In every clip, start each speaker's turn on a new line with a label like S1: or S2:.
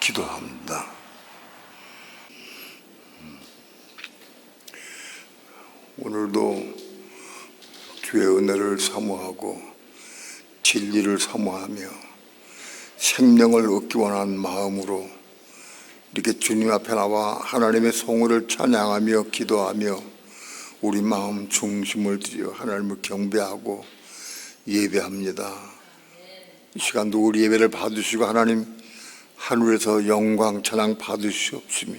S1: 기도합니다. 오늘도 주의 은혜를 사모하고 진리를 사모하며 생명을 얻기 원하는 마음으로 이렇게 주님 앞에 나와 하나님의 성호를 찬양하며 기도하며 우리 마음 중심을 들여 하나님을 경배하고 예배합니다. 이 시간도 우리 예배를 받으시고 하나님 하늘에서 영광 찬양 받으시옵시며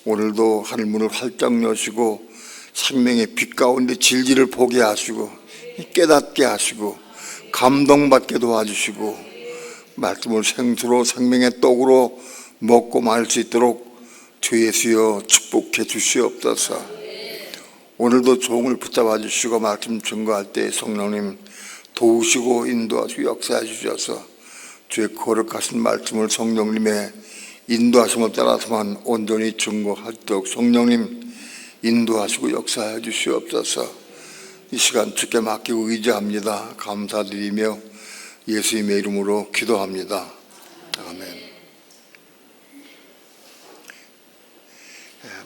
S1: 오늘도 하늘문을 활짝 여시고 생명의 빛 가운데 진리를 보게 하시고 깨닫게 하시고 감동받게 도와주시고 말씀을 생수로 생명의 떡으로 먹고 말 수 있도록 주 예수여 축복해 주시옵소서. 오늘도 종을 붙잡아 주시고 말씀 증거할 때 성령님 도우시고 인도하시고 역사해 주셔서 주의 거룩하신 말씀을 성령님의 인도하심을 따라서만 온전히 증거하도록 성령님 인도하시고 역사해 주시옵소서. 이 시간 주께 맡기고 의지합니다. 감사드리며 예수님의 이름으로 기도합니다. 아멘.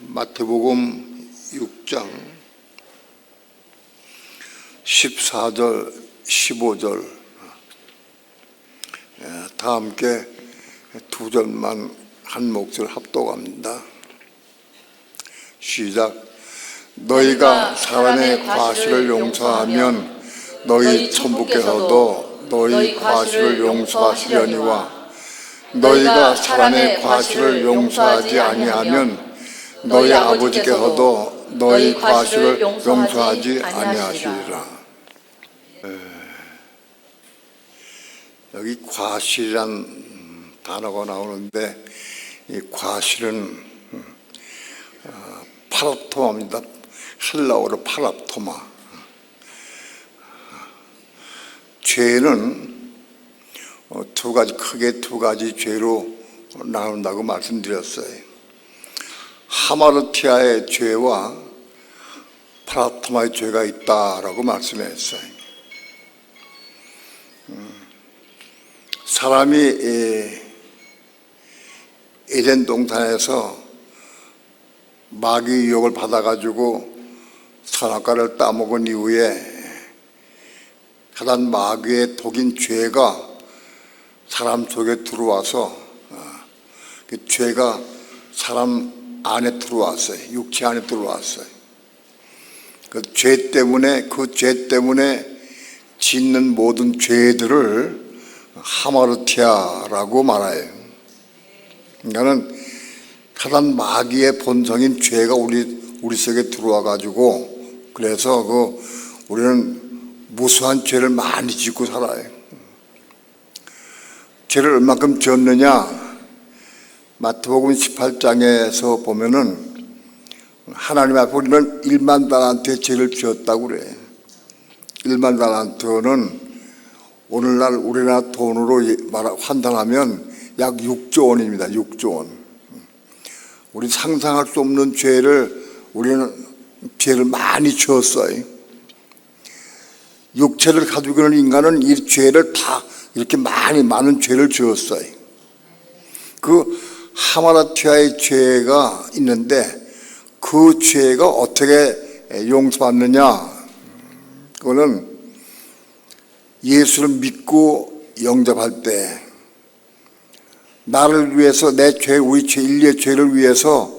S1: 마태복음 6장 14절 15절 다 함께 두 절만 한 목소리 합독합니다. 시작. 너희가 사람의 과실을 용서하면 너희 천부께서도 너희 과실을 용서하시려니와 너희가 사람의 과실을 용서하지 아니하면 너희 아버지께서도 너희 과실을 용서하지 아니하시리라. 여기 과실이란 단어가 나오는데 이 과실은 파랍토마입니다. 헬라어로 파랍토마. 죄는 크게 두 가지 죄로 나눈다고 말씀드렸어요. 하마르티아의 죄와 파랍토마의 죄가 있다라고 말씀했어요. 사람이 에덴 동산에서 마귀 유혹을 받아가지고 선악과를 따먹은 이후에 가장 마귀의 독인 죄가 사람 속에 들어와서 그 죄가 사람 안에 들어왔어요. 육체 안에 들어왔어요. 그 죄 때문에 짓는 모든 죄들을 하마르티아라고 말해요. 그러니까는 가장 마귀의 본성인 죄가 우리 속에 들어와 가지고 그래서 우리는 무수한 죄를 많이 짓고 살아요. 죄를 얼마큼 지었느냐? 마태복음 18장에서 보면은 하나님 앞에 우리는 1만 달란트의 죄를 지었다고 그래. 1만 달란트는 오늘날 우리나라 돈으로 환산하면 약 6조 원입니다. 6조 원. 우리 상상할 수 없는 우리는 죄를 많이 지었어요. 육체를 가지고 있는 인간은 이 죄를 다 이렇게 많은 죄를 지었어요. 그 하마르티아의 죄가 있는데 그 죄가 어떻게 용서받느냐? 그거는 예수를 믿고 영접할 때 나를 위해서 우리 인류의 죄를 위해서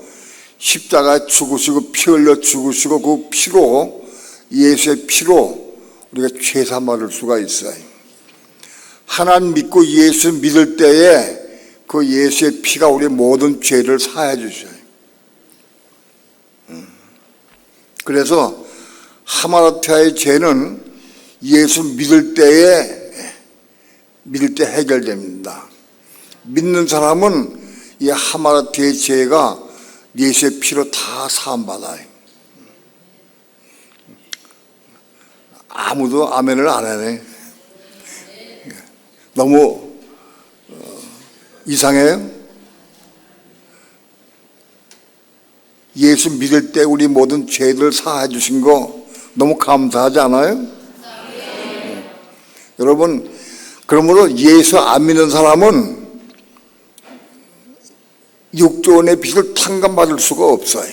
S1: 십자가에 죽으시고 피 흘려 죽으시고 그 피로 예수의 피로 우리가 죄 사함받을 수가 있어요. 하나님 믿고 예수 믿을 때에 그 예수의 피가 우리의 모든 죄를 사해 주셔요. 그래서 하마르티아의 죄는 예수 믿을 때 해결됩니다. 믿는 사람은 이 하마르티아의 죄가 예수의 피로 다 사함받아요. 아무도 아멘을 안 하네. 너무 이상해요? 예수 믿을 때 우리 모든 죄를 사해 주신 거 너무 감사하지 않아요? 여러분, 그러므로 예수 안 믿는 사람은 육조원의 빚을 탕감받을 수가 없어요.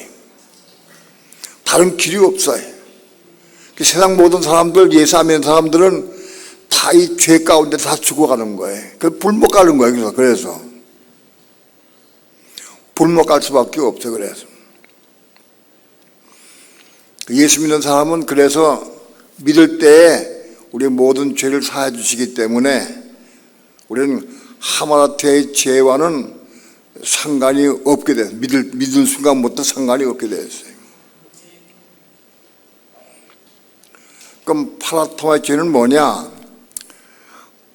S1: 다른 길이 없어요. 세상 모든 사람들, 예수 안 믿는 사람들은 다 이 죄 가운데 다 죽어가는 거예요. 불못 가는 거예요. 그래서 불못 갈 수밖에 없어요. 그래서 예수 믿는 사람은 그래서 믿을 때에 우리의 모든 죄를 사해 주시기 때문에 우리는 하마나트의 죄와는 상관이 없게 돼요. 믿은 순간부터 상관이 없게 되었어요. 그럼 파라토마의 죄는 뭐냐?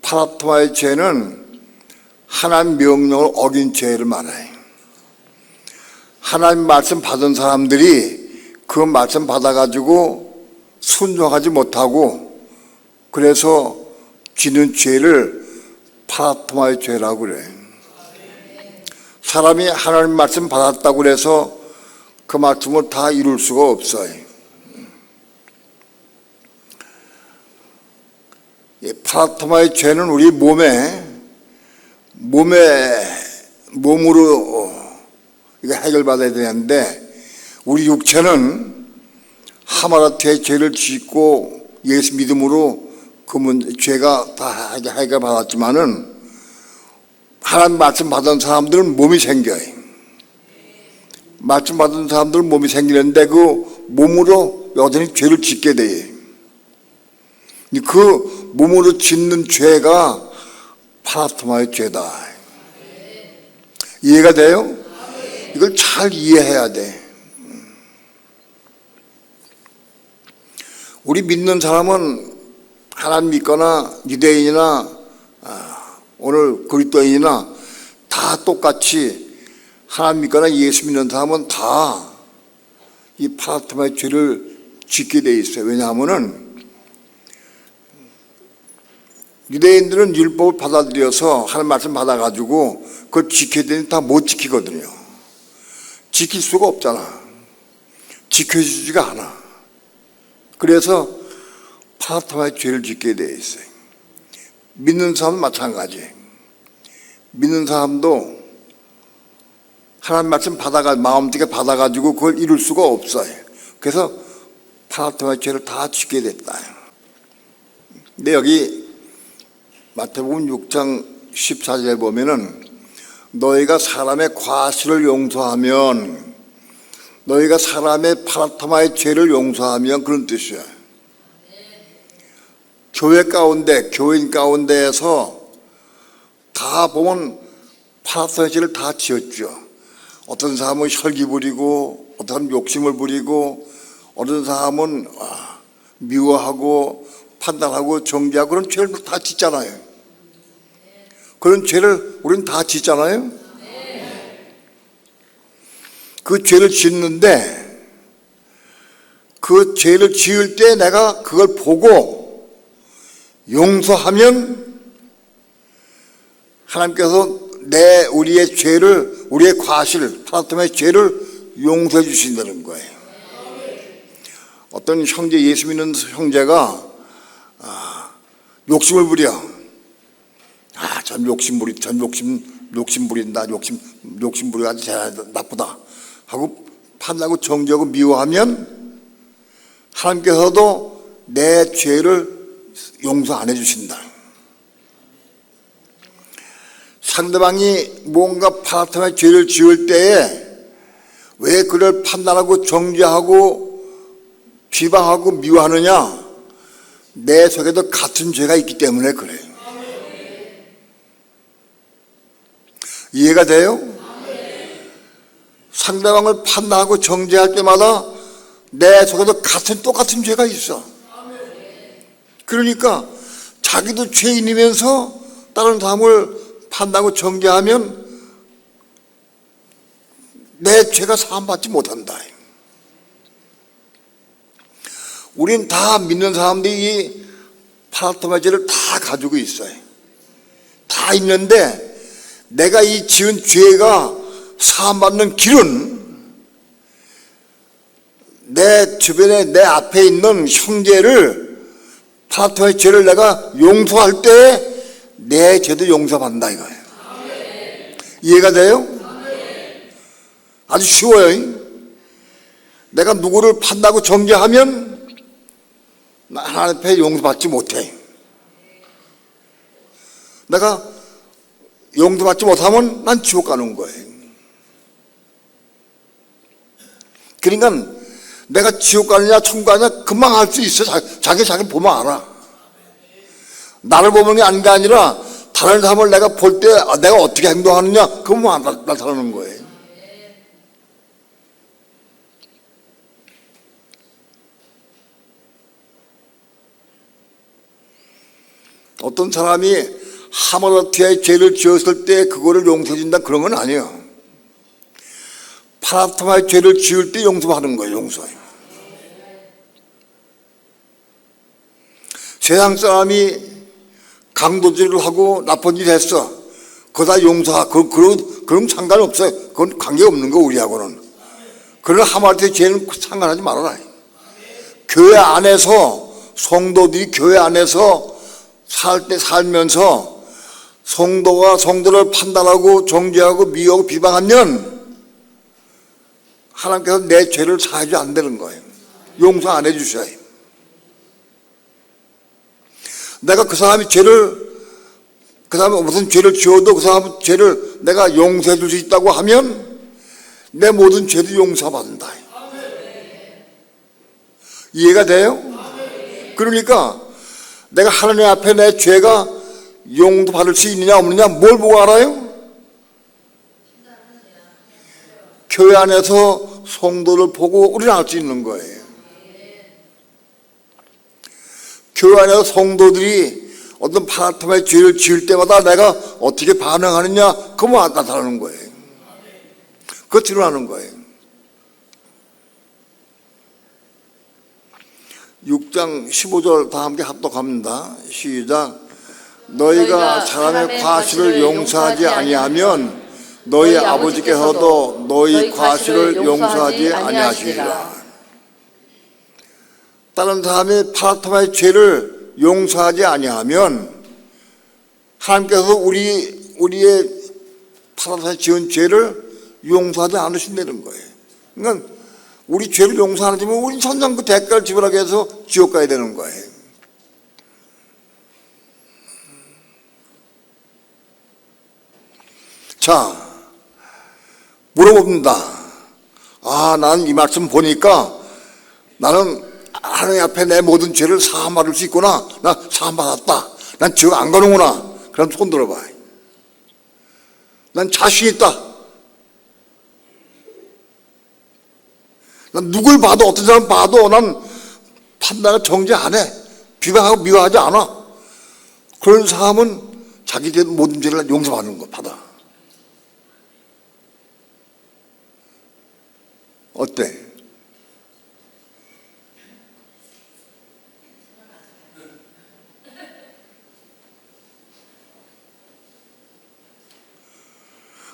S1: 파라토마의 죄는 하나님 명령을 어긴 죄를 말해요. 하나님 말씀 받은 사람들이 그 말씀 받아가지고 순종하지 못하고 그래서 지는 죄를 파라토마의 죄라고 그래요. 사람이 하나님 말씀 받았다고 그래서 그 말씀을 다 이룰 수가 없어요. 파라토마의 죄는 우리 몸으로 이거 해결받아야 되는데 우리 육체는 하마나트의 죄를 짓고 예수 믿음으로 그 죄가 다 해결받았지만은 하나님 말씀 받은 사람들은 몸이 생겨요. 말씀 받은 사람들은 몸이 생기는데 그 몸으로 여전히 죄를 짓게 돼요. 그 몸으로 짓는 죄가 파라토마의 죄다. 이해가 돼요? 이걸 잘 이해해야 돼. 우리 믿는 사람은 하나님 믿거나 유대인이나 오늘 그리스도인이나 다 똑같이 하나님 믿거나 예수 믿는 사람은 다 이 파라토마의 죄를 짓게 돼 있어요. 왜냐하면은 유대인들은 율법을 받아들여서 하나님 말씀 받아가지고 그걸 지켜야 되는데 다 못 지키거든요. 지킬 수가 없잖아. 지켜주지가 않아. 그래서 파라토마의 죄를 짓게 돼 있어요. 믿는 사람은 마찬가지. 믿는 사람도 하나님 말씀 마음속에 받아가지고 그걸 이룰 수가 없어요. 그래서 파라토마의 죄를 다 짓게 됐다. 근데 여기 마태복음 6장 14절에 보면은 너희가 사람의 과실을 용서하면 너희가 사람의 파라토마의 죄를 용서하면 그런 뜻이야. 교회 가운데 교인 가운데에서 다 보면 파라토마의 죄를 다 지었죠. 어떤 사람은 혈기 부리고 어떤 사람은 욕심을 부리고 어떤 사람은 미워하고 판단하고 정죄하고 그런 죄를 다 짓잖아요. 그런 죄를 우리는 다 짓잖아요. 그 죄를 짓는데 그 죄를 지을 때 내가 그걸 보고 용서하면 하나님께서 우리의 죄를, 우리의 과실, 파라토마의 죄를 용서해 주신다는 거예요. 어떤 형제, 예수 믿는 형제가 욕심을 부려. 전 욕심 부린다. 욕심 부리고 아주 나쁘다. 하고 판단하고 정죄하고 미워하면 하나님께서도 내 죄를 용서 안 해주신다. 상대방이 뭔가 파라토마의 죄를 지을 때에 왜 그를 판단하고 정죄하고 비방하고 미워하느냐? 내 속에도 같은 죄가 있기 때문에 그래요. 이해가 돼요? 상대방을 판단하고 정죄할 때마다 내 속에도 똑같은 죄가 있어. 그러니까 자기도 죄인이면서 다른 사람을 판단하고 정죄하면 내 죄가 사함받지 못한다. 우린 다 믿는 사람들이 이 파라토마의 죄를 다 가지고 있어요. 다 있는데 내가 이 지은 죄가 사함받는 길은 내 주변에 내 앞에 있는 형제를 파라토마의 죄를 내가 용서할 때 내 죄도 용서받는다 이거예요. 이해가 돼요? 아주 쉬워요. 내가 누구를 판다고 정죄하면 나 하나님 앞에 용서받지 못해. 내가 용서받지 못하면 난 지옥 가는 거예요. 그러니까 내가 지옥 가느냐 천국 가느냐 금방 알 수 있어. 자기 보면 알아. 나를 보는 게 아니라 다른 사람을 내가 볼 때 내가 어떻게 행동하느냐 그것만 나타나는 거예요. 어떤 사람이 하마노티아의 죄를 지었을 때 그거를 용서해 준다 그런 건 아니에요. 파라토마의 죄를 지을 때 용서하는 거예요. 용서해요. 세상 사람이 강도질을 하고 나쁜 일 했어. 그거 다 그럼 상관없어요. 그건 관계없는 거 우리하고는. 그러나 하마노티아의 죄는 상관하지 말아라. 교회 안에서 성도들이 교회 안에서 살면서 성도가 성도를 판단하고 정죄하고 미워하고 비방하면 하나님께서 내 죄를 사하지 안 되는 거예요. 용서 안 해주셔요. 내가 그 사람이 무슨 죄를 지어도 그 사람 죄를 내가 용서해 줄 수 있다고 하면 내 모든 죄도 용서받는다. 이해가 돼요? 그러니까 내가 하나님 앞에 내 죄가 용서받을 수 있느냐 없느냐 뭘 보고 알아요? 교회 안에서 성도를 보고 우리는 알 수 있는 거예요. 교회 안에서 성도들이 어떤 파라토마의 죄를 지을 때마다 내가 어떻게 반응하느냐 그거만 나타나는 거예요. 그거 드러나는 거예요. 6장 15절 다 함께 합독합니다. 시작. 너희가 사람의 과실을 용서하지 아니하면 너희 아버지께서도 너희 과실을 용서하지 아니하시리라. 다른 사람이 파라토마의 죄를 용서하지 아니하면 하나님께서 우리의 파라토마에 지은 죄를 용서하지 않으신다는 거예요. 그러니까 우리 죄를 용서 안 해주면 우리 천장 그 대가를 지불하게 해서 지옥 가야 되는 거예요. 자, 물어봅니다. 나는 이 말씀 보니까 나는 하나님 앞에 내 모든 죄를 사함받을 수 있구나. 나 사함받았다. 난 지옥 안 가는구나. 그럼 손 들어봐. 난 자신 있다. 난 누굴 봐도 어떤 사람 봐도 난 판단을 정죄 안 해. 비방하고 미워하지 않아. 그런 사람은 자기들 모든 죄를 용서받는 거 받아. 어때?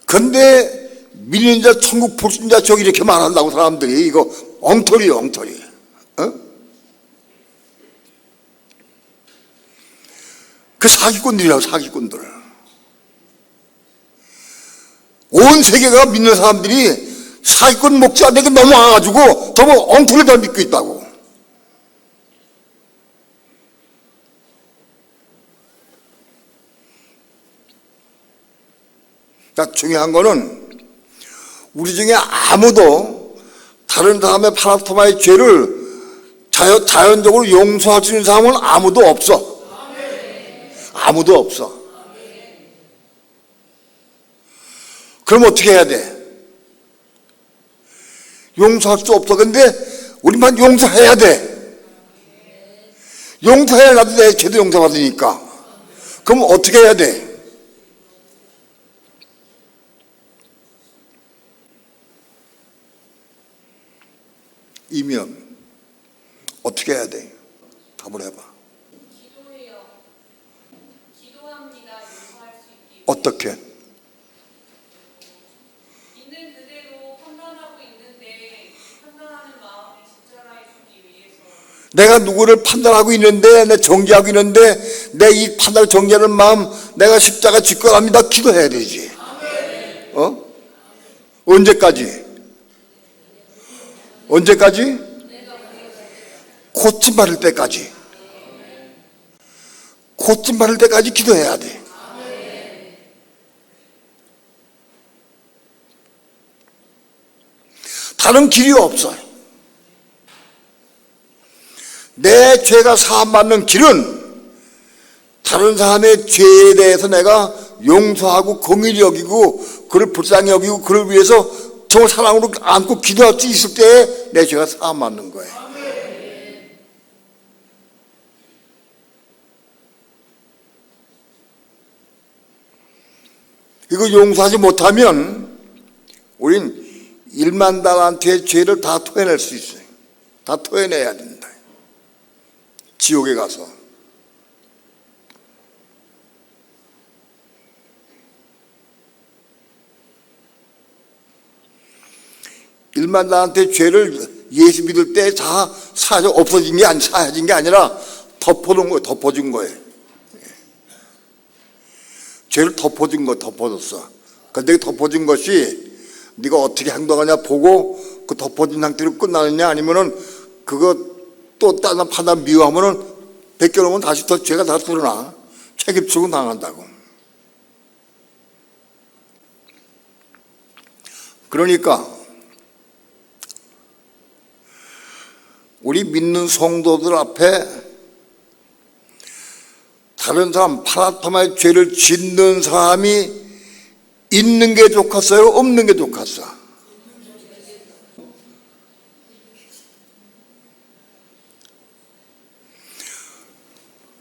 S1: 근데 믿는 자 천국 불신자 저기 이렇게 말한다고 사람들이 이거 엉터리요 엉터리. 그 사기꾼들이라고 사기꾼들. 온 세계가 믿는 사람들이 사기꾼 목자에게 넘어와가지고 더 엉터리를 믿고 있다고. 자, 중요한 거는 우리 중에 아무도 다른 사람의 파라토마의 죄를 자연적으로 용서할 수 있는 사람은 아무도 없어. 아무도 없어. 그럼 어떻게 해야 돼? 용서할 수 없어. 근데 우리만 용서해야 돼. 용서해야 나도 내 죄도 용서받으니까. 그럼 어떻게 해야 돼? 이면 어떻게 해야 돼? 답을 해봐.
S2: 기도해요. 기도합니다. 용서할 수 있게.
S1: 어떻게?
S2: 있는 그대로 판단하고 있는데 판단하는 마음이 진짜라해주기 위해서.
S1: 내가 누구를 판단하고 있는데, 내 정죄하고 있는데, 내 이 판단을 정죄하는 마음, 내가 십자가 짓고 합니다. 기도해야 되지. 언제까지? 언제까지? 콧집 마를 때까지. 콧집 마를 때까지 기도해야 돼. 다른 길이 없어요. 내 죄가 사함받는 길은 다른 사람의 죄에 대해서 내가 용서하고 공의를 여기고 그를 불쌍히 여기고 그를 위해서 정말 사랑으로 안고 기도할 수 있을 때에 내 죄가 사함받는 거예요. 이거 용서하지 못하면 우린 1만 달란트의 죄를 다 토해낼 수 있어요. 다 토해내야 된다. 지옥에 가서. 1만 달란트의 죄를 예수 믿을 때 다 없어진 게 사라진 게 아니라 덮어놓은 거예요. 덮어준 거예요. 죄를 덮어줬어. 근데 덮어준 것이 네가 어떻게 행동하냐 보고 그 덮어진 상태로 끝나느냐 아니면은 그거 또 다른 판단 미워하면은 벗겨놓으면 다시 더 죄가 다 드러나. 책임지고 당한다고. 그러니까 우리 믿는 성도들 앞에 다른 사람 파라토마의 죄를 짓는 사람이 있는 게 좋겠어요? 없는 게 좋겠어?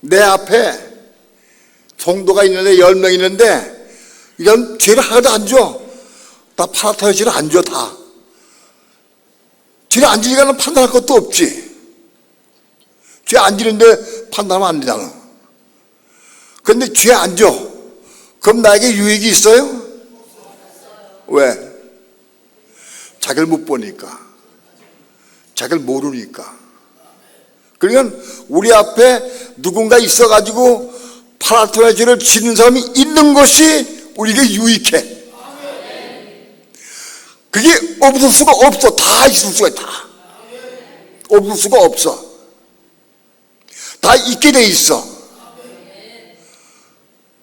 S1: 내 앞에 성도가 있는데 10명 있는데 이런 죄를 하나도 안 줘. 다 파라토마의 죄를 안 줘. 다 죄를 안 지니까 판단할 것도 없지. 죄 안 지는데 판단하면 안 되잖아. 그런데 죄 안 줘. 그럼 나에게 유익이 있어요? 왜? 자기를 못 보니까. 자기를 모르니까. 그러니까 우리 앞에 누군가 있어가지고 파라토마의 죄를 지는 사람이 있는 것이 우리에게 유익해. 그게 없을 수가 없어. 다 있을 수가 있다. 없을 수가 없어. 다 있게 돼 있어.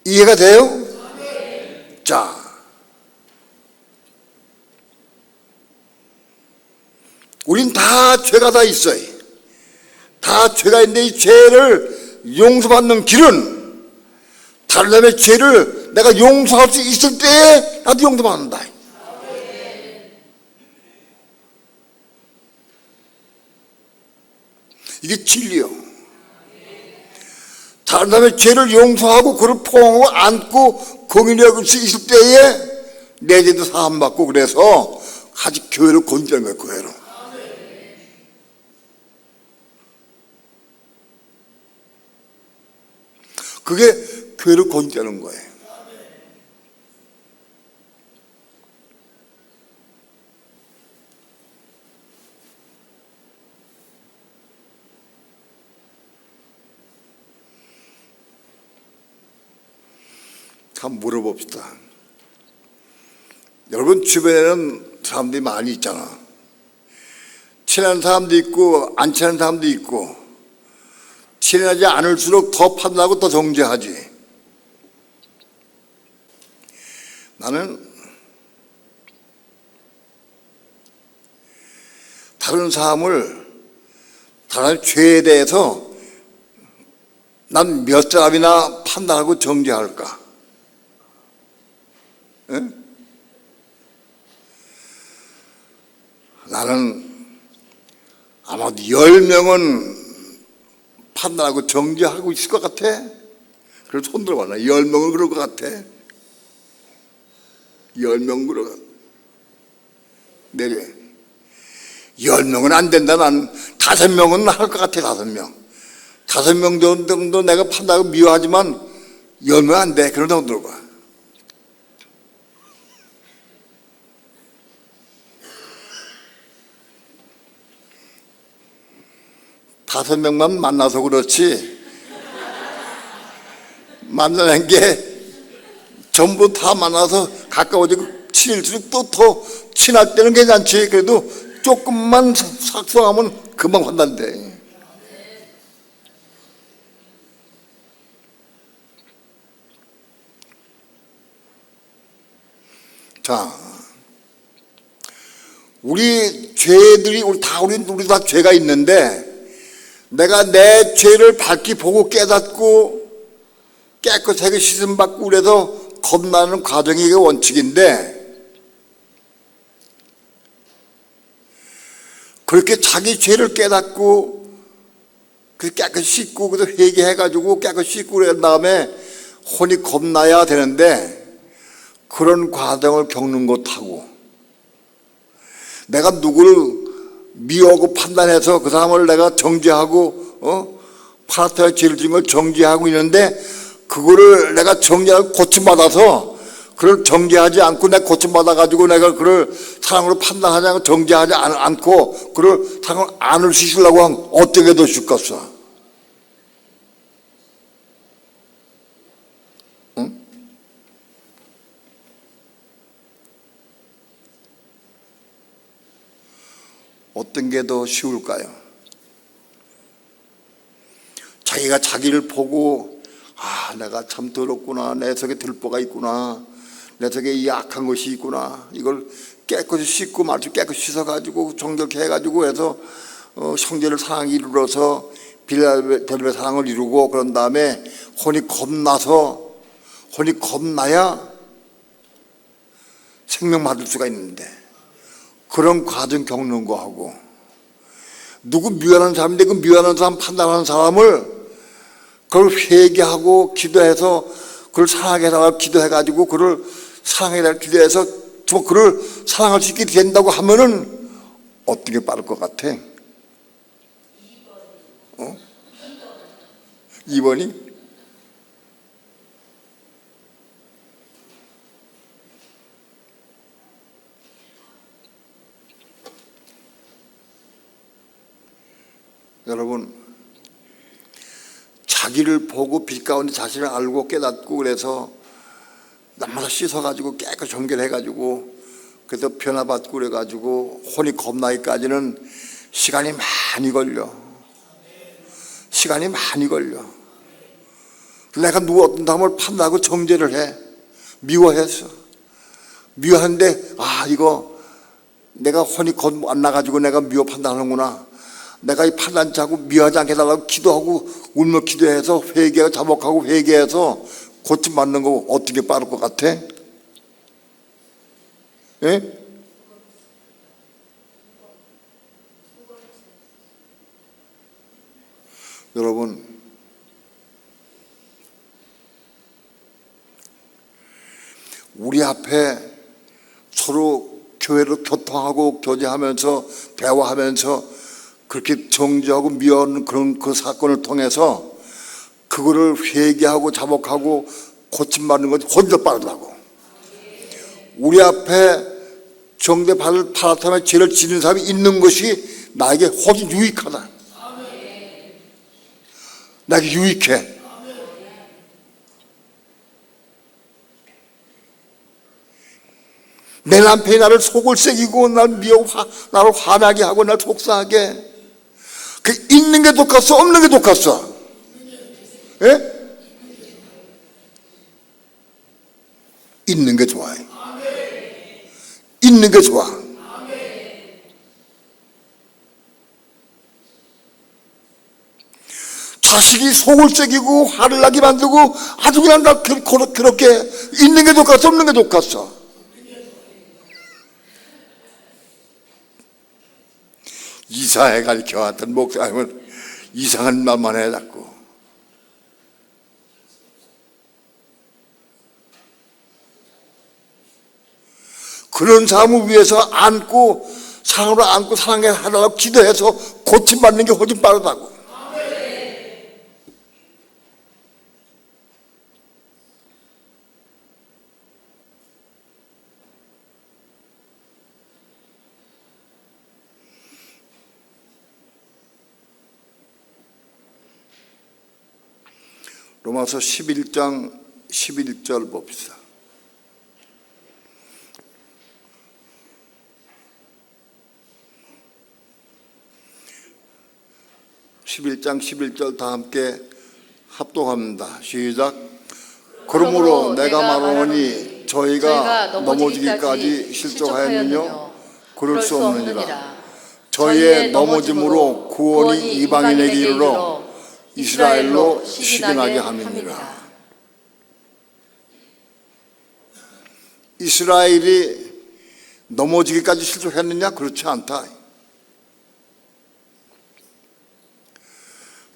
S1: 이해가 돼요? 자, 우린 다 죄가 다 있어요. 다 죄가 있는데 이 죄를 용서받는 길은 다른 사람의 죄를 내가 용서할 수 있을 때에 나도 용서받는다. 이게 진리요. 다른 사람의 죄를 용서하고 그를 포옹하고 안고 공인히 여길 수 있을 때에 내 죄도 사함받고 그래서 아직 교회를 건지는 거예요. 교회로. 그게 교회를 건지는 거예요. 한번 물어봅시다. 여러분 주변에는 사람들이 많이 있잖아. 친한 사람도 있고 안 친한 사람도 있고 친하지 않을수록 더 판단하고 더 정죄하지. 나는 다른 사람을 다른 죄에 대해서 난 몇 사람이나 판단하고 정죄할까? 응? 나는 아마도 10명은 판단하고 정죄하고 있을 것 같아. 그래서 손 들어봐. 나 10명은 그럴 것 같아. 10명 그럴 것 같아. 내려. 10명은 안 된다. 난 5명은 할 것 같아. 5명. 5명 정도 내가 판단하고 미워하지만 10명 안 돼. 그런 정도 들어봐. 다섯 명만 만나서 그렇지 만나는 게 전부 다 만나서 가까워지고 친할수록 또 더 친할 때는 괜찮지. 그래도 조금만 삭송하면 금방 환단돼. 자, 우리 죄들이 우리 다 죄가 있는데 내가 내 죄를 밝히 보고 깨닫고 깨끗하게 씻음 받고 그래서 겁나는 과정이 이게 원칙인데, 그렇게 자기 죄를 깨닫고 깨끗이 씻고 그래서 회개해가지고 깨끗이 씻고 그런 다음에 혼이 겁나야 되는데, 그런 과정을 겪는 것하고 내가 누구를 미워하고 판단해서 그 사람을 내가 정죄하고 파라타의 죄를 지은 걸 정죄하고 있는데, 그거를 내가 정죄하고 고침받아서 그걸 정죄하지 않고 내가 고침받아가지고 내가 그를 사랑으로 판단하지 않고 정죄하지 않고 그를 사랑을 안을 씻으려고 하면 어떻게 더 쉽겠어? 응? 어떤 게 더 쉬울까요? 자기가 자기를 보고 내가 참 더럽구나, 내 속에 들보가 있구나, 내 속에 이 악한 것이 있구나, 이걸 깨끗이 씻고 말씀 깨끗이 씻어가지고 정결케 해가지고 해서 형제를 사랑이 이루어서 빌라델베 사랑을 이루고, 그런 다음에 혼이 겁나야 생명 받을 수가 있는데, 그런 과정 겪는 거하고 누구 미워하는 사람인데 그 미워하는 사람 판단하는 사람을 그걸 회개하고 기도해서 그를 사랑하게 해달라고 기도해가지고 그를 사랑하게 해달라고 기도해서 그를 사랑할 수 있게 된다고 하면은 어떻게 빠를 것 같아? 2번이? 여러분, 자기를 보고 빛 가운데 자신을 알고 깨닫고 그래서 날마다 씻어가지고 깨끗이 정결해가지고 그래서 변화받고 그래가지고 혼이 겁나기까지는 시간이 많이 걸려. 시간이 많이 걸려. 내가 누구 어떤 사람을 판단하고 정죄를 해. 미워해서. 미워하는데 이거 내가 혼이 안 나가지고 내가 미워 판단하는구나. 내가 이 판단치 않고 미워하지 않게 해달라고 기도하고 울며 기도해서 회개하고 자복하고 회개해서 고침받는 거 어떻게 빠를 것 같아? 예? 여러분, 우리 앞에 서로 교회로 교통하고 교제하면서 대화하면서 그렇게 정죄하고 미워하는 그런 그 사건을 통해서 그거를 회개하고 자복하고 고침받는 것이 훨씬 더 빠르다고. 우리 앞에 정죄받을 파라타의 죄를 지는 사람이 있는 것이 나에게 훨씬 유익하다. 나에게 유익해. 내 남편이 나를 속을 새기고 나를 나를 화나게 하고 나를 속상하게, 그 있는 게 똑같어 없는 게 똑같어? 예? 있는 게 좋아요. 있는 게 좋아. 자식이 속을 새기고 화를 나게 만들고 아주 그냥 나 그렇게 있는 게 똑같어 없는 게 똑같어? 이사회 가르쳐왔던 목사님은 이상한 말만 해 자꾸. 그런 사람을 위해서 안고 사랑으로 안고 사랑해 하라고 기도해서 고침받는 게 훨씬 빠르다고. 로마서 11장 11절 봅시다. 11장 11절 다 함께 합독합니다. 시작. 그러므로 내가 말하노니 저희가 넘어지기까지 실족하였느뇨? 그럴 수 없느니라. 저희의 넘어짐으로 구원이 이방인에게 이르러 이스라엘로 시근하게 함이니라. 이스라엘이 넘어지기까지 실족했느냐? 그렇지 않다.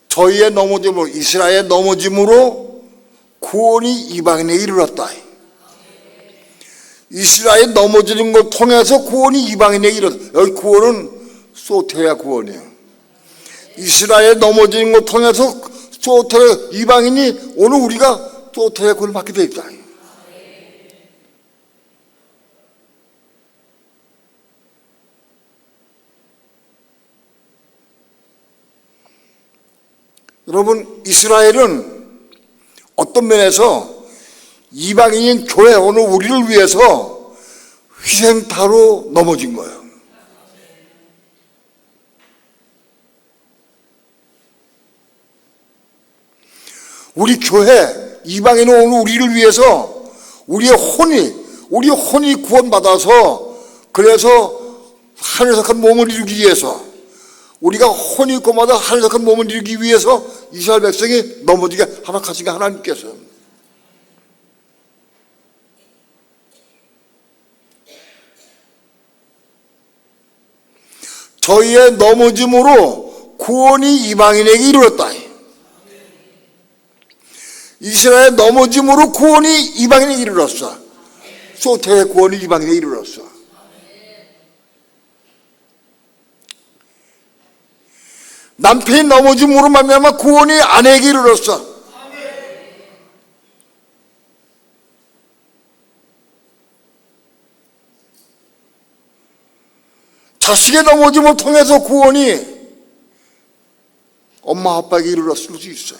S1: 저희의 넘어짐으로, 이스라엘의 넘어짐으로 구원이 이방인에게 이르렀다. 이스라엘 넘어지는 걸 통해서 구원이 이방인에게 이르렀다. 여기 구원은 소테야 구원이에요. 이스라엘 넘어지는 걸 통해서 소테 이방인이 오늘 우리가 소테야 구원을 받게 돼 있다. 여러분, 이스라엘은 어떤 면에서 이방인인 교회 오늘 우리를 위해서 희생타로 넘어진 거예요. 우리 교회 이방인은 오늘 우리를 위해서 우리의 혼이 구원받아서 그래서 하늘에 속한 몸을 이루기 위해서 우리가 혼이 있고 마다 하늘에 속한 몸을 이루기 위해서 이스라엘 백성이 넘어지게 허락하신 게 하나님께서. 저희의 넘어짐으로 구원이 이방인에게 이르렀다. 이스라엘 넘어짐으로 구원이 이방인에게 이르렀어. 소태의 구원이 이방인에게 이르렀어. 남편이 넘어짐으로 말미암아 구원이 아내에게 이르렀어. 자식의 넘어짐을 통해서 구원이 엄마 아빠에게 이르렀을 수 있어요.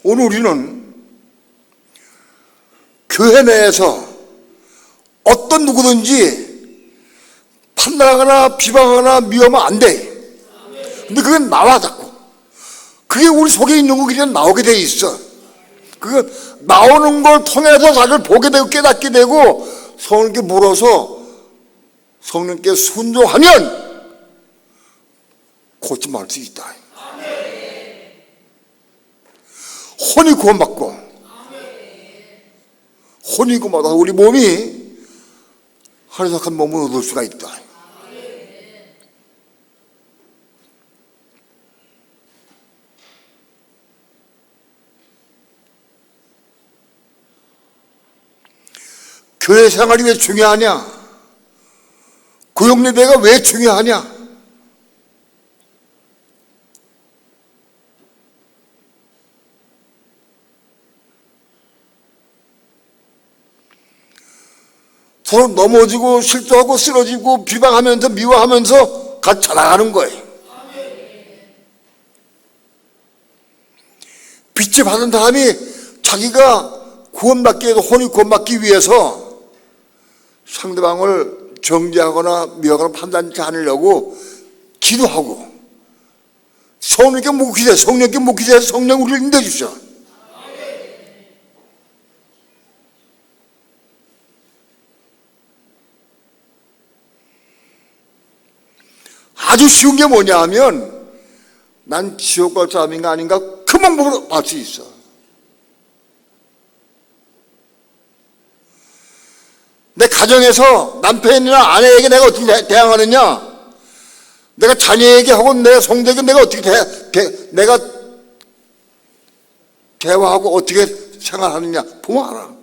S1: 오늘 우리는 교회 내에서 어떤 누구든지 판단하거나 비방하거나 미워하면 안 돼. 근데 그건 나와 자꾸. 그게 우리 속에 있는 거 그냥 나오게 돼 있어. 그 나오는 걸 통해서 자기를 보게 되고 깨닫게 되고 성령께 물어서 성령께 순종하면 고침할 수 있다. 혼이 구원받고 혼이 구원받아서 우리 몸이 하늘에 속한 몸을 얻을 수가 있다. 교회 생활이 왜 중요하냐? 구역예배가 왜 중요하냐? 서로 넘어지고 실수하고 쓰러지고 비방하면서 미워하면서 같이 자라가는 거예요. 빛을 받은 사람이 자기가 구원받기 위해서 혼이 구원받기 위해서 상대방을 정죄하거나 미워하거나 판단치 않으려고 기도하고 성령께 묵히세요. 성령께 묵히세요. 성령 우리를 인도해 주시오. 아주 쉬운 게 뭐냐 하면 난 지옥 갈 사람인가 아닌가 그 방법으로 알 수 있어. 내 가정에서 남편이나 아내에게 내가 어떻게 대항하느냐, 내가 자녀에게 하고 내 성도에게 내가 어떻게 내가 대화하고 어떻게 생활하느냐 보면 알아.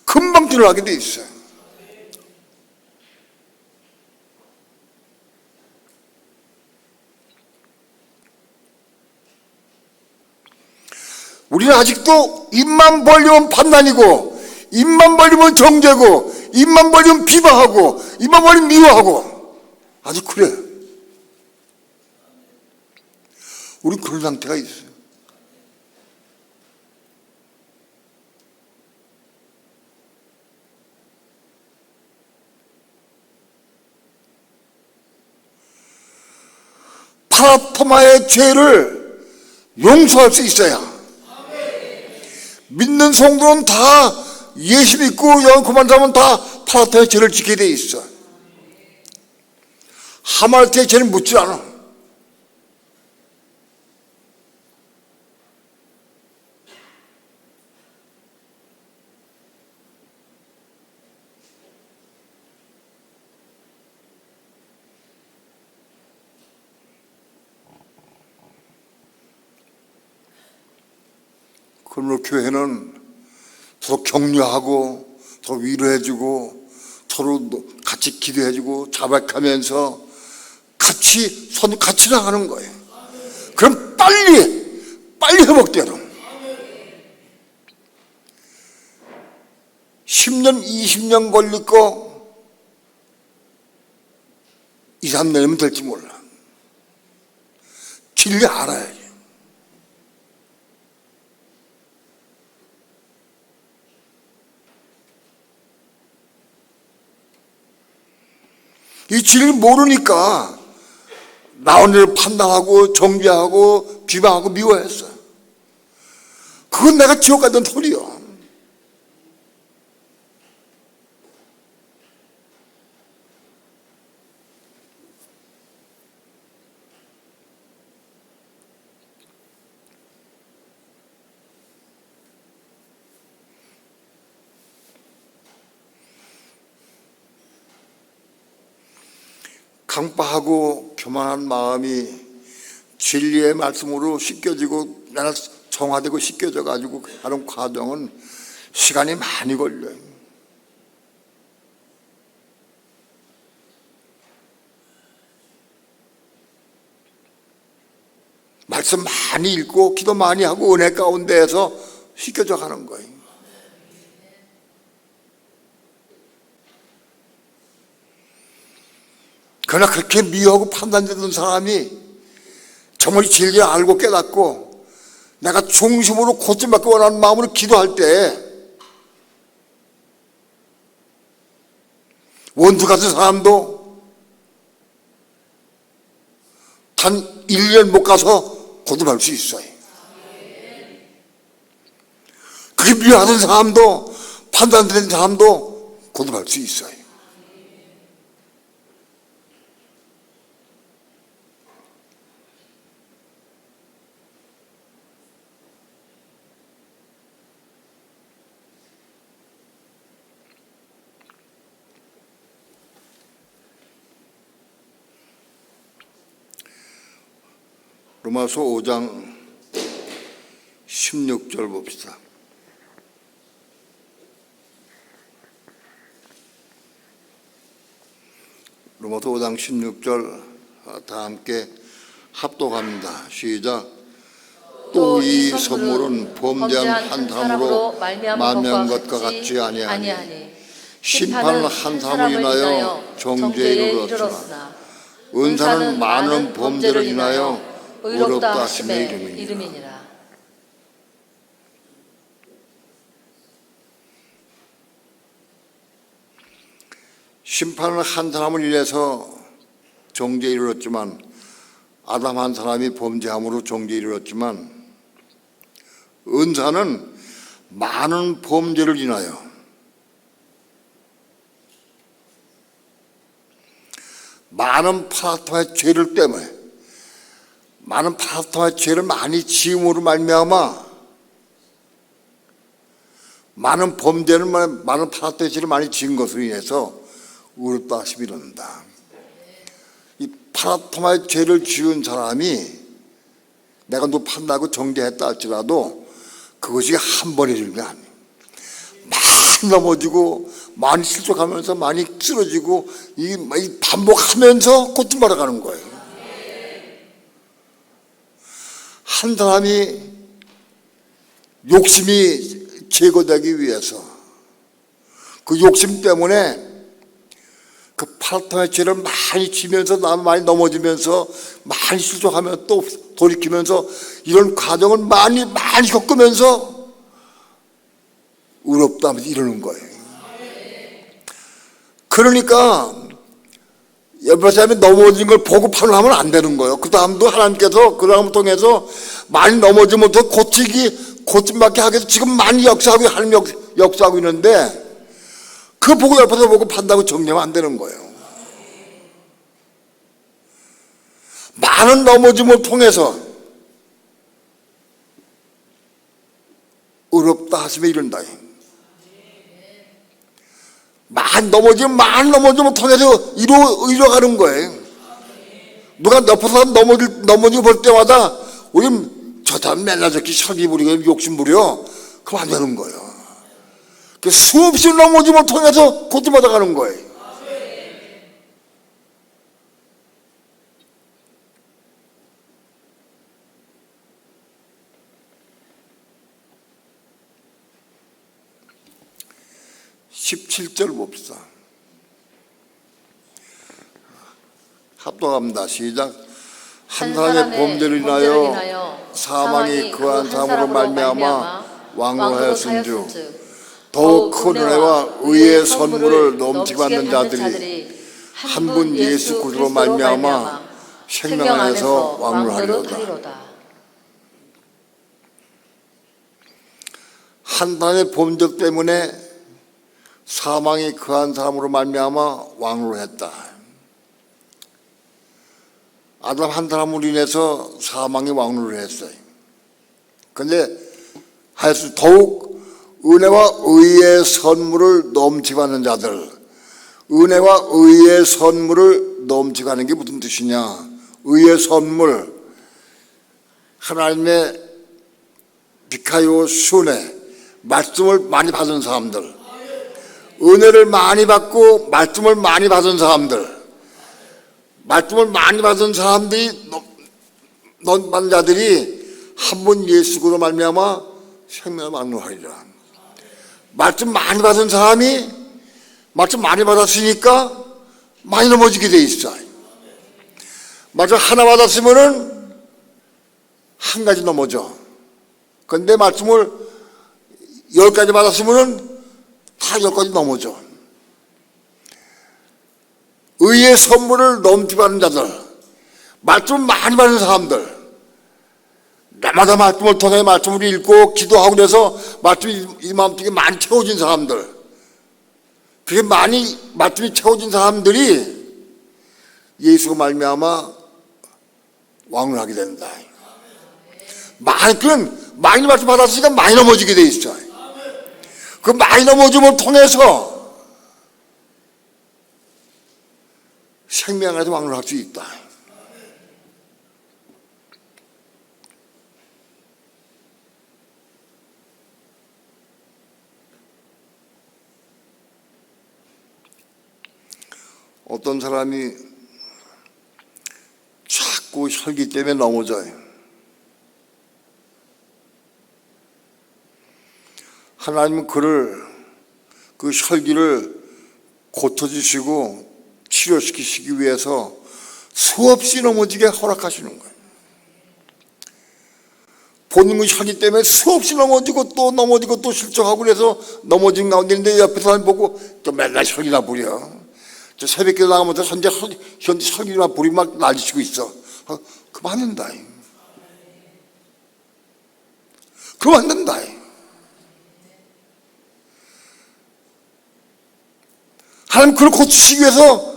S1: 금방 드러나게 돼 있어요. 우리는 아직도 입만 벌리면 판단이고 입만 벌리면 정죄고 입만 벌리면 비방하고 입만 벌리면 미워하고 아직 그래. 우리 그런 상태가 있어요. 파라토마의 죄를 용서할 수 있어야. 믿는 성도는 다 예수 믿고 영 그만 자면 다 파라토마의 죄를 지게 돼 있어. 하마르트의 죄는 묻지 않아. 그러므로 교회는 서로 격려하고 서로 위로해주고 서로 같이 기도해주고 자박하면서 같이 나가는 거예요. 그럼 빨리 회복되는. 10년, 20년 걸릴 거 2, 3년이면 될지 몰라. 진리 알아야지. 이 진리를 모르니까 나온 일을 판단하고 정죄하고 비방하고 미워했어. 그건 내가 지옥 가던 소리요. 강박하고 교만한 마음이 진리의 말씀으로 씻겨지고 내가 정화되고 씻겨져 가지고 하는 과정은 시간이 많이 걸려요. 말씀 많이 읽고 기도 많이 하고 은혜 가운데에서 씻겨져 가는 거예요. 그러나 그렇게 미워하고 판단되던 사람이 정말 진리를 알고 깨닫고 내가 중심으로 고침받기 원하는 마음으로 기도할 때 원수 같은 사람도 단 1년 못 가서 고침할 수 있어요. 그게 미워하던 사람도 판단된 사람도 고침할 수 있어요. 로마서 5장 16절 봅시다. 로마서 5장 16절 다 함께 합독합니다. 시작. 또 이 선물은 범죄한 한 사람으로 말미암은 것과 같지 아니하니 심판은 한 사람으로 인하여 정죄에 이르렀으나 은사는 많은 범죄를 인하여 의롭다 하심의 이름이니라. 심판은 한 사람을 인해서 정죄에 이르렀지만 아담 한 사람이 범죄함으로 정죄에 이르렀지만 은사는 많은 범죄를 인하여 많은 파라토마의 죄를 때문에 많은 파라토마의 죄를 많이 지음으로 말미암아 많은 범죄를 많은 파라토마의 죄를 많이 지은 것으로 인해서 의롭다 하심이 이른다. 이 파라토마의 죄를 지은 사람이 내가 너 판다고 정죄했다 할지라도 그것이 한 번에 이르는 게 아니에요. 많이 넘어지고 많이 실족하면서 많이 쓰러지고 이 반복하면서 고통받아 가는 거예요. 한 사람이 욕심이 제거되기 위해서 그 욕심 때문에 그 파라토마의 죄를 많이 지면서 많이 넘어지면서 많이 실족하면서 또 돌이키면서 이런 과정을 많이 겪으면서 의롭다 하면서 이러는 거예요. 그러니까 옆에 사람이 넘어진 걸 보고 판단하면 안 되는 거예요. 그 다음도 하나님께서 그 다음을 통해서 많이 넘어지면 더 고침받게 하기 위해서 지금 많이 역사하고 하나님 역사하고 있는데 그 보고 옆에서 보고 판단하고 정리하면 안 되는 거예요. 많은 넘어짐을 통해서 어렵다 하시면 이런다. 많은 넘어짐을 통해서 이뤄가는 거예요. 누가 옆에서 넘어지고 볼 때마다 우린 저 사람 맨날 저렇게 설기 부리고 욕심 부려. 그럼 안 되는 거예요. 그 수없이 넘어짐을 통해서 고침받아 가는 거예요. (17절) 봅시다. 합독합니다. 시작. 한 사람의 범죄를 인하여 사망이 그한 사람으로 말미암아 왕노하였은즉 더욱 큰 은혜와 의의 선물을 넘치게 받는 자들이 한 분 예수 그리스도로 말미암아 생명 안에서 왕노하리로다. 한 사람의 범죄 때문에 사망이 그한 사람으로 말미암아 왕노를 했다. 아담 한 사람으로 인해서 사망이 왕노를 했어요. 그런데 하여튼 더욱 은혜와 의의 선물을 넘치게 받는 자들, 은혜와 의의 선물을 넘치게 하는 게 무슨 뜻이냐? 의의 선물, 하나님의 비카요 순회, 말씀을 많이 받은 사람들, 은혜를 많이 받고 말씀을 많이 받은 사람들, 말씀을 많이 받은 사람들이 받은 자들이 한 번 예수 그리스도로 말미암아 생명을 왕노하리라. 말씀 많이 받은 사람이 말씀 많이 받았으니까 많이 넘어지게 돼 있어요. 말씀 하나 받았으면은 한 가지 넘어져. 그런데 말씀을 10가지 받았으면은 다 10가지 넘어져. 의의 선물을 넘치게 받는 자들, 말씀을 많이 받는 사람들, 날마다 말씀을 통해 말씀을 읽고 기도하고 그래서 말씀이 이 마음속에 많이 채워진 사람들, 그게 많이 말씀이 채워진 사람들이 예수가 말미암아 왕을 하게 된다. 많이 말씀 받았으니까 많이 넘어지게 돼 있어요. 그 많이 넘어짐을 통해서 생명 안에서 왕을 할 수 있다. 어떤 사람이 자꾸 혈기 때문에 넘어져요. 하나님은 그 혈기를 고쳐주시고 치료시키시기 위해서 수없이 넘어지게 허락하시는 거예요. 본인의 혈기 때문에 수없이 넘어지고 또 실족하고 그래서 넘어진 가운데 있는데 옆에 사람 보고 또 맨날 혈기나 부려. 저 새벽기도 나가면서 현재 혈기나 부리고 막 난리치고 있어. 그러면 안 된다. 그러면 안 된다. 하나님 그걸 고치시기 위해서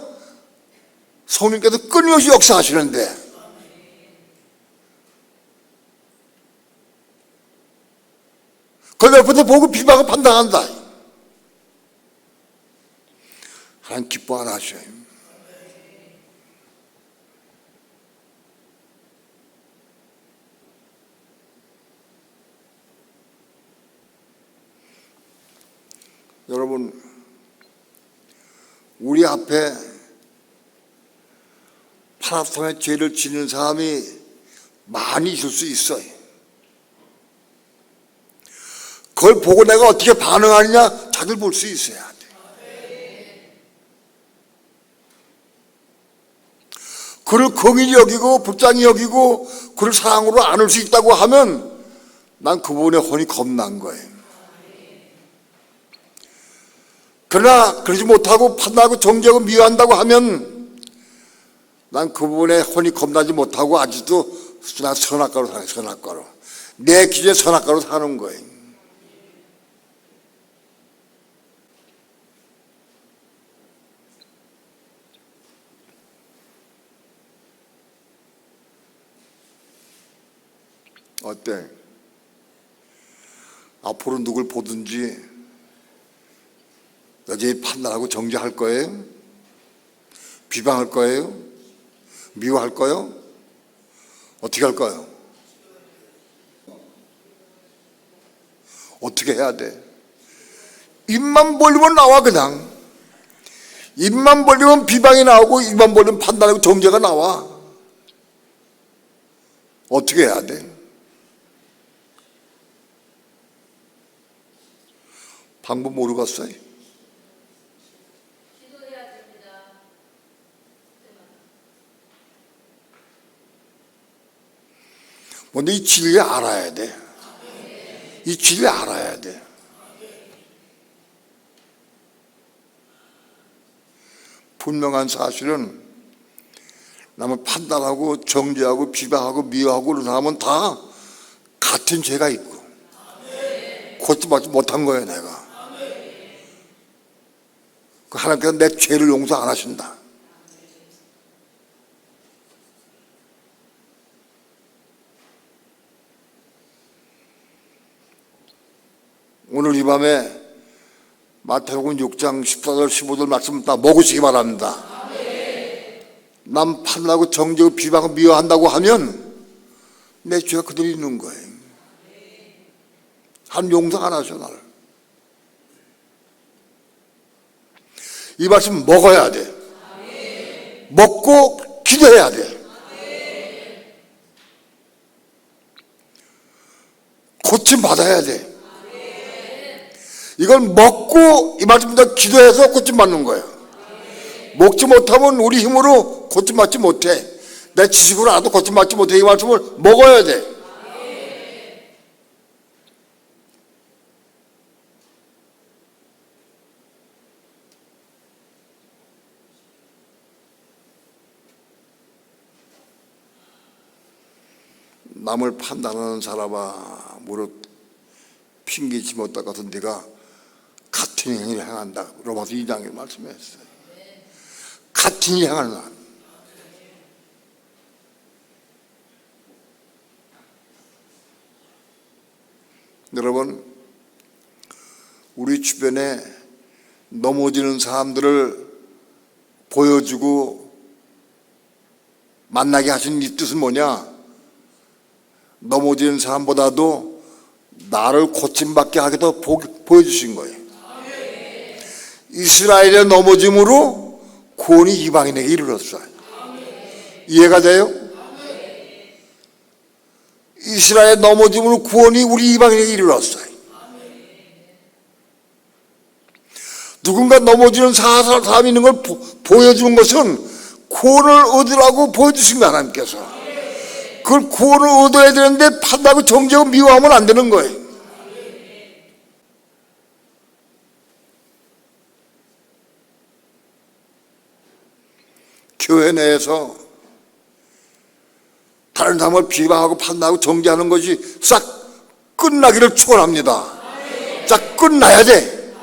S1: 성령께서 끊임없이 역사하시는데 그걸 옆에서 보고 비방을 판단한다. 하나님 기뻐 안 하셔요. 여러분, 우리 앞에 파라톤의 죄를 지는 사람이 많이 있을 수 있어요. 그걸 보고 내가 어떻게 반응하느냐 자기를 볼 수 있어야 돼. 그를 긍휼히 여기고 불쌍히 여기고 그를 사랑으로 안을 수 있다고 하면 난 그분의 혼이 겁난 거예요. 그러나 그러지 못하고 판단하고 정죄하고 미워한다고 하면 난 그 부분에 혼이 겁나지 못하고 아직도 난 선악과로 살아요. 선악과로. 내 기준에 선악과로 사는 거예요. 어때? 앞으로 누굴 보든지 여전히 판단하고 정죄할 거예요? 비방할 거예요? 미워할 거예요? 어떻게 할 거예요? 어떻게 해야 돼? 입만 벌리면 나와. 그냥 입만 벌리면 비방이 나오고 입만 벌리면 판단하고 정죄가 나와. 어떻게 해야 돼? 방법 모르겠어요.
S2: 기도해야 됩니다.
S1: 근데 이 진리 알아야 돼. 이 진리 알아야 돼. 분명한 사실은 남을 판단하고 정죄하고 비방하고 미워하고 그런 사람은 다 같은 죄가 있고 고침받지 못한 거예요. 내가 하나님께서 내 죄를 용서 안 하신다. 오늘 이 밤에 마태복음 6장 14절 15절 말씀 다 먹으시기 바랍니다. 남 판단하고 정죄하고 비방하고 미워한다고 하면 내 죄가 그대로 있는 거예요. 하나님 용서 안 하셔 나를. 이 말씀 먹어야 돼. 먹고 기도해야 돼. 고침 받아야 돼. 이걸 먹고 이 말씀보다 기도해서 고침 받는 거예요. 먹지 못하면 우리 힘으로 고침 받지 못해. 내 지식으로 알아도 고침 받지 못해. 이 말씀을 먹어야 돼. 남을 판단하는 사람아 무릇 핑계치 못할 것 같은 네가 같은 행위를 행한다. 로마서 2장에 말씀했어요. 같은 일을 행하는 사람. 여러분, 우리 주변에 넘어지는 사람들을 보여주고 만나게 하신 이 뜻은 뭐냐? 넘어지는 사람보다도 나를 고침받게 하게 더 보여주신 거예요. 이스라엘의 넘어짐으로 구원이 이방인에게 이르렀어요. 이해가 돼요? 이스라엘의 넘어짐으로 구원이 우리 이방인에게 이르렀어요. 누군가 넘어지는 사람이 있는 걸 보여주는 것은 구원을 얻으라고 보여주신 거예요. 하나님께서. 그걸 구원을 얻어야 되는데 판단하고 정죄하고 미워하면 안 되는 거예요. 교회 내에서 다른 사람을 비방하고 판단하고 정죄하는 것이 싹 끝나기를 축원합니다. 싹 끝나야 돼.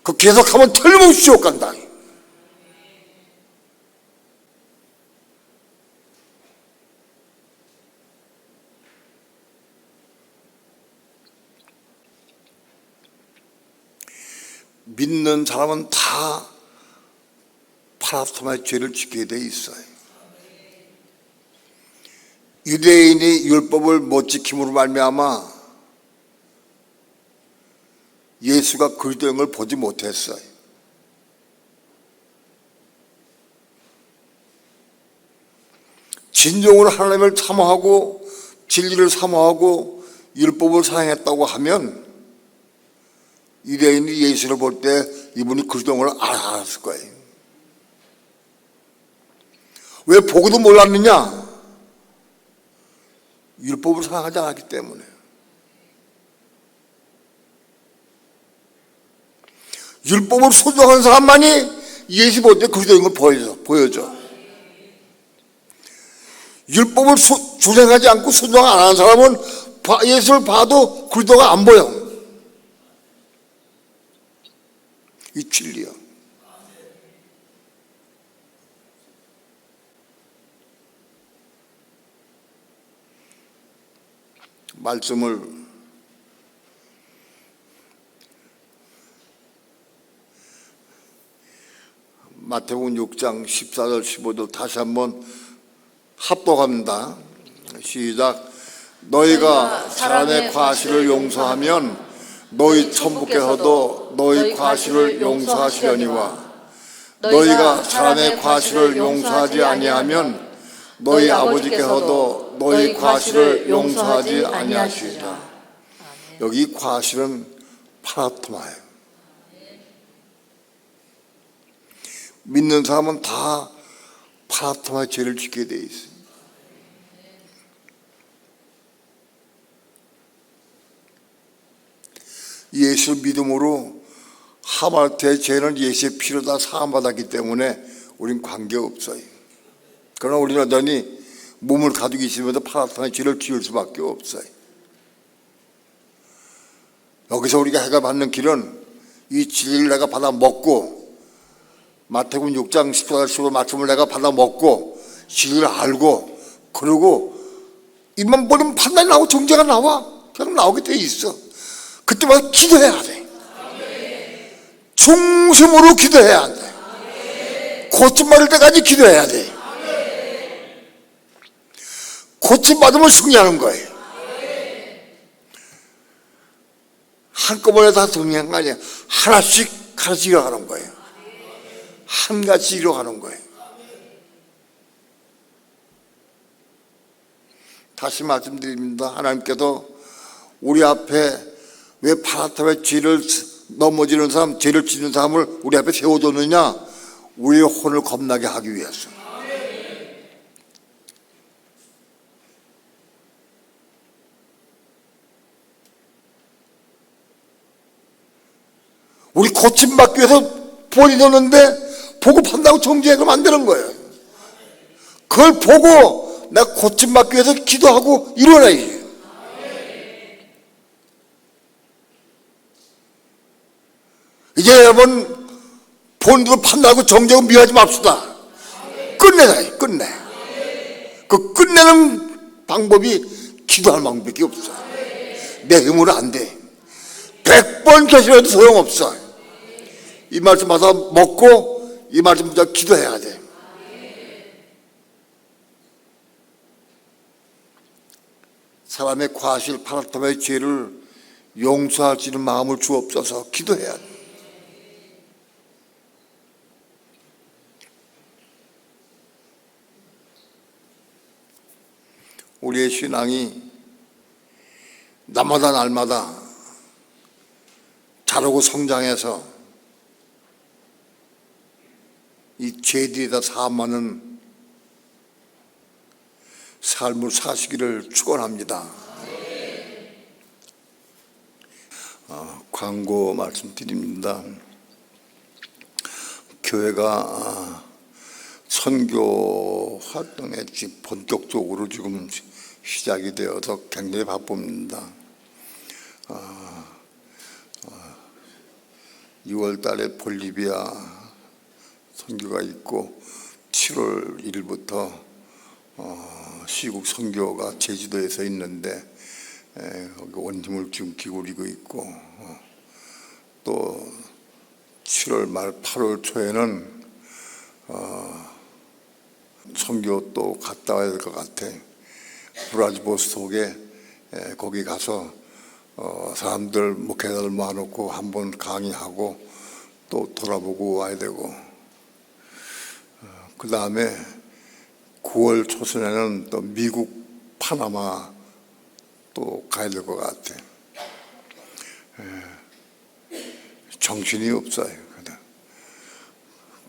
S1: 그 계속하면 틀림없이 지옥 간다. 믿는 사람은 다 파라토마의 죄를 지키게 돼 있어요. 유대인이 율법을 못 지킴으로 말미암아 예수가 그리스도인 걸 보지 못했어요. 진정으로 하나님을 사모하고 진리를 사모하고 율법을 사랑했다고 하면 유대인이 예수를 볼 때 이분이 그리스도인 걸 알았을 거예요. 왜 보고도 몰랐느냐? 율법을 사랑하지 않았기 때문에. 율법을 순종하는 사람만이 예수 볼 때 그리스도인 걸 보여줘. 율법을 준행하지 않고 순종 안 하는 사람은 예수를 봐도 그리스도가 안 보여. 이 진리야. 말씀을 마태복음 6장 14절 15절 다시 한번 합독합니다. 시작. 너희가 사람의 과실을 용서하면 너희 천부께서도 너희 과실을 용서하시려니와 너희가 사람의 과실을 용서하지 아니하면 너희 아버지께서도 너희 과실을 용서하지 아니하시리라. 여기 과실은 파라토마예요. 믿는 사람은 다 파라토마의 죄를 짓게 돼 있어요. 예수 믿음으로 하마르트의 죄는 예수의 피로 다 사함받았기 때문에 우린 관계없어요. 그러나 우리는 여전히 몸을 가지고 있으면서 파라토마의 죄를 지을 수밖에 없어요. 여기서 우리가 해결받는 길은 이 진리를 내가 받아 먹고 마태복음 6장 14절 15절 말씀을 내가 받아 먹고 진리를 알고 그러고 입만 벌리면 판단이 나오고 정죄가 나와. 그냥 나오게 돼 있어. 그때마다 기도해야 돼. 중심으로 기도해야 돼. 고침받을 때까지 기도해야 돼. 고침받으면 승리하는 거예요. 한꺼번에 다 승리한 거 아니야. 하나씩 이뤄가는 거예요. 한 가지 이뤄가는 거예요. 다시 말씀드립니다. 하나님께서 우리 앞에 왜 파라토마의 죄를 넘어지는 사람, 죄를 짓는 사람을 우리 앞에 세워줬느냐? 우리의 혼을 겁나게 하기 위해서. 우리 고침받기 위해서 버리셨는데 보고 판다고 정죄하게 만드는 거예요. 그걸 보고 내가 고침받기 위해서 기도하고 일어나야지. 이제 여러분 본드로 판단하고 정죄하고 미워하지 맙시다. 끝내자. 끝내. 그 끝내는 방법이 기도할 방법밖에 없어. 내 힘으로 안 돼. 100번 계시해도 소용없어. 이 말씀 받아 먹고 이 말씀 받아 기도해야 돼. 사람의 과실 파라토마의 죄를 용서할 수 있는 마음을 주옵소서. 기도해야 돼. 우리의 신앙이 날마다 자라고 성장해서 이 죄들이 다 사함하는 삶을 사시기를 축원합니다. 광고 말씀드립니다. 교회가 선교 활동에 본격적으로 지금 시작이 되어서 굉장히 바쁩니다. 6월 달에 볼리비아 선교가 있고 7월 1일부터 시국 선교가 제주도에서 있는데 거기 원팀을 지금 기울이고 있고 또 7월 말 8월 초에는 선교 또 갔다 와야 될 것 같아. 브라지보스톡에 거기 가서 사람들 목회자들 모아놓고 한번 강의하고 또 돌아보고 와야 되고 그 다음에 9월 초순에는 또 미국 파나마 또 가야 될 것 같아. 정신이 없어요.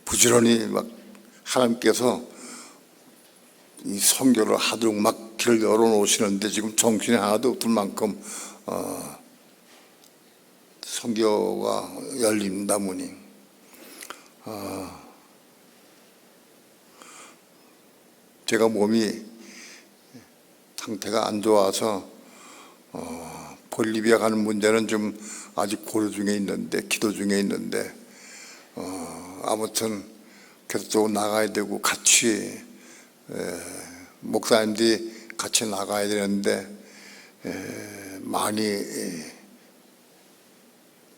S1: 부지런히 막 하나님께서 이 선교를 하도록 막 길을 열어놓으시는데 지금 정신이 하나도 없을 만큼 선교가 열립니다. 문이. 제가 몸이 상태가 안 좋아서 볼리비아 가는 문제는 좀 아직 고려 중에 있는데, 기도 중에 있는데, 아무튼 계속 나가야 되고 같이 목사님들이 같이 나가야 되는데 많이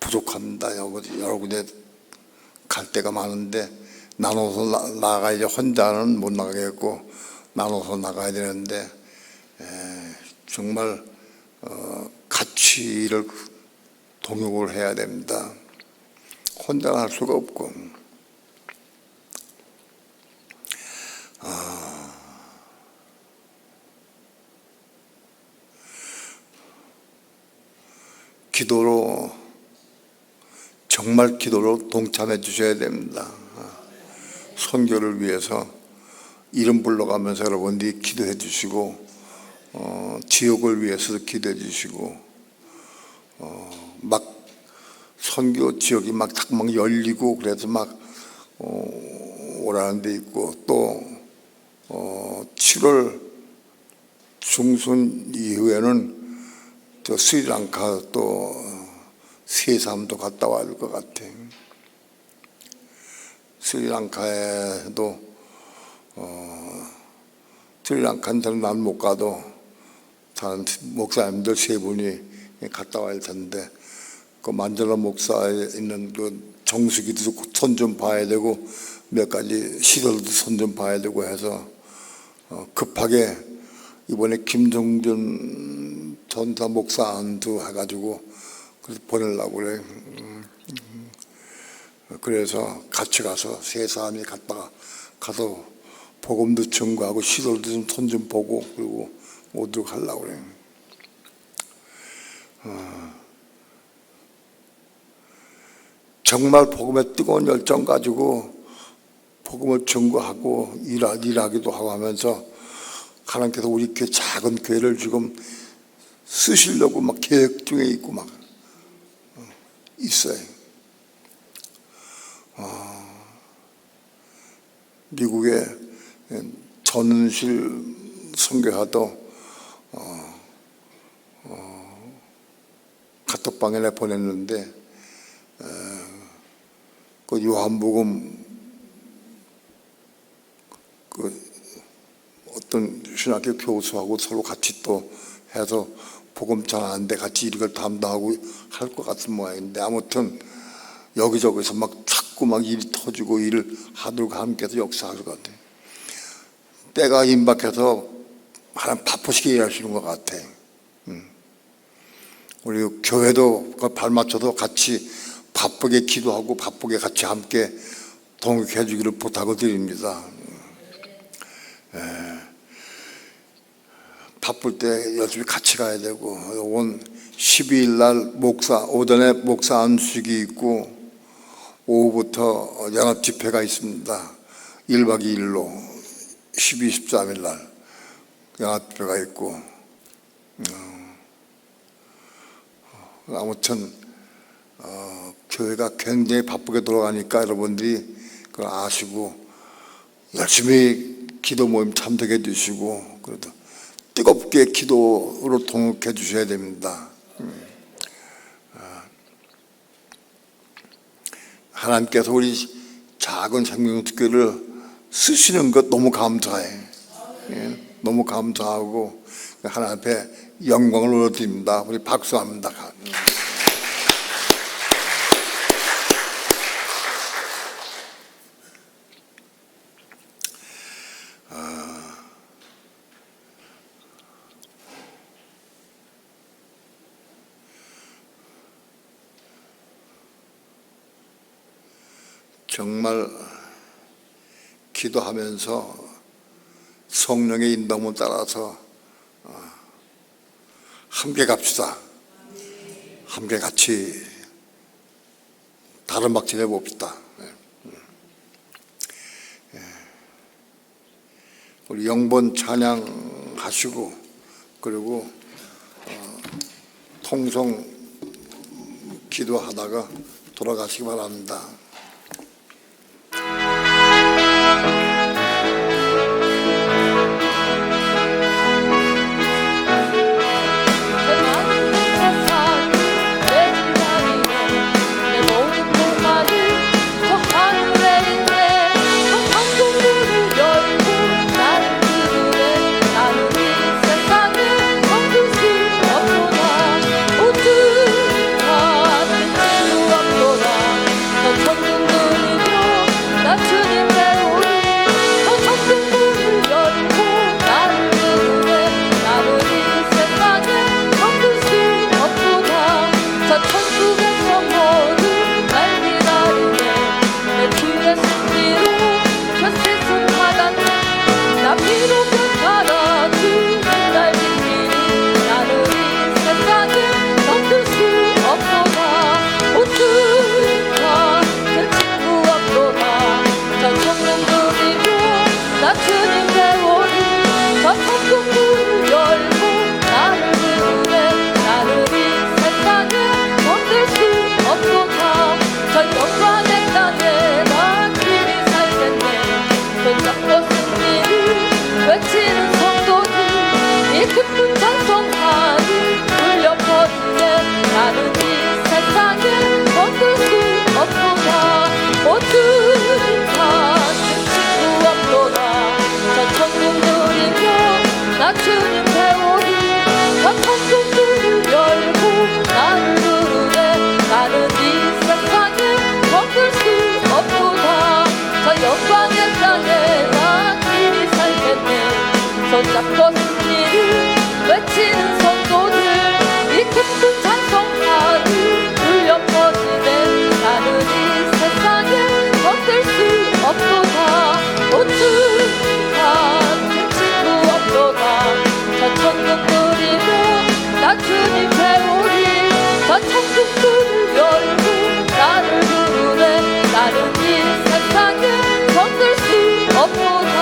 S1: 부족합니다. 여러 군데 갈 데가 많은데 나눠서 나가야지. 혼자는 못 나가겠고 나눠서 나가야 되는데 정말 같이 일을 동역을 해야 됩니다. 혼자 할 수가 없고. 기도로, 정말 기도로 동참해 주셔야 됩니다. 선교를 위해서 이름 불러가면서 여러분들이 기도해 주시고, 지역을 위해서도 기도해 주시고, 막 선교 지역이 막 열리고 그래서 막 오라는 데 있고, 또 7월 중순 이후에는 저 스리랑카 또 세삼도 갔다 와야 될 것 같아. 스리랑카에도 스리랑카는 난 못 가도 다른 목사님들 3분이 갔다 와야 할 텐데, 그 만젤라 목사에 있는 그 정수기도 손 좀 봐야 되고 몇 가지 시설도 손 좀 봐야 되고 해서 급하게 이번에 김정준 전사 목사 안도 해가지고 그래서 보내려고 그래. 그래서 같이 가서 3사람이 갔다가 가서 복음도 전구하고 시설도 좀 손 좀 보고 그리고 오도록 하려고 그래. 정말 복음에 뜨거운 열정 가지고 복음을 전구하고 일하기도 하고 하면서 하나님께서 우리 교회, 작은 교회를 지금 쓰시려고 막 계획 중에 있고 막 있어요. 미국의 전은실 선교사도 카톡방에 내 보냈는데, 그 요한복음 그 어떤 신학교 교수하고 서로 같이 또 해서 복음 전하는데 같이 이걸 담당하고 할 것 같은 모양인데, 아무튼 여기저기서 막 자꾸 막 일이 터지고 일을 하도록 함께해서 역사할 것 같아요. 때가 임박해서 하나님 바쁘시게 일하시는 것 같아. 우리 교회도 발맞춰서 같이 바쁘게 기도하고 바쁘게 같이 함께 동역해 주기를 부탁을 드립니다. 바쁠 때 열심히 같이 가야 되고, 온 12일 날 오전에 목사 안수식이 있고 오후부터 연합 집회가 있습니다. 1박 2일로 12, 13일 날 연합 집회가 있고, 아무튼 교회가 굉장히 바쁘게 돌아가니까 여러분들이 그걸 아시고 열심히 기도 모임 참석해 주시고, 그래도 뜨겁게 기도로 동역해 주셔야 됩니다. 하나님께서 우리 작은 생명특교를 쓰시는 것 너무 감사해. 너무 감사하고 하나님 앞에 영광을 올려드립니다. 우리 박수합니다. 정말 기도하면서 성령의 인도함을 따라서 함께 갑시다. 함께 같이 다른 박질 해봅시다. 우리 영본 찬양하시고 그리고 통성 기도하다가 돌아가시기 바랍니다.
S3: 이롭게 살아주는 날 지키니 나는 이 세상을 넘길 수 없도다. 오순간 내 친구 없도다. 저 천국 누리고 나 주님 배우니 저 천국 문을 열고 나를 부르네. 나는 이 세상을 넘길 수 없도다. 저 영광의 땅에 난 길이 살겠네. 손잡고 승리를 외치는 성도들 이 기쁜 찬송하니 울려 퍼지네. 나는 이 세상을 넘길 수 없도다. 오순간 내 친구 없도다. 저 천국 누리며 나 주님 배우니 저 천국 문을 열고 나를 부르네. 나는 이 세상을 넘길 수 없도다. 저 영광의 땅에 난 길이 살겠네. 손잡고 승리를 외치는 성도들 이 기쁜 찬송하니 울려 퍼지네. 나는 이 세상을 넘길 수 없도다. 오순간 내 친구 없도다. 저 천국 누리고 나 주님 배우니 저 천국 문을 열고 나를 부르네. 나는 이 세상을 넘길 수 없도다.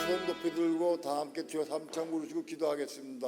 S1: 손 높이 들고 다 함께 주여 삼창 부르시고 기도하겠습니다.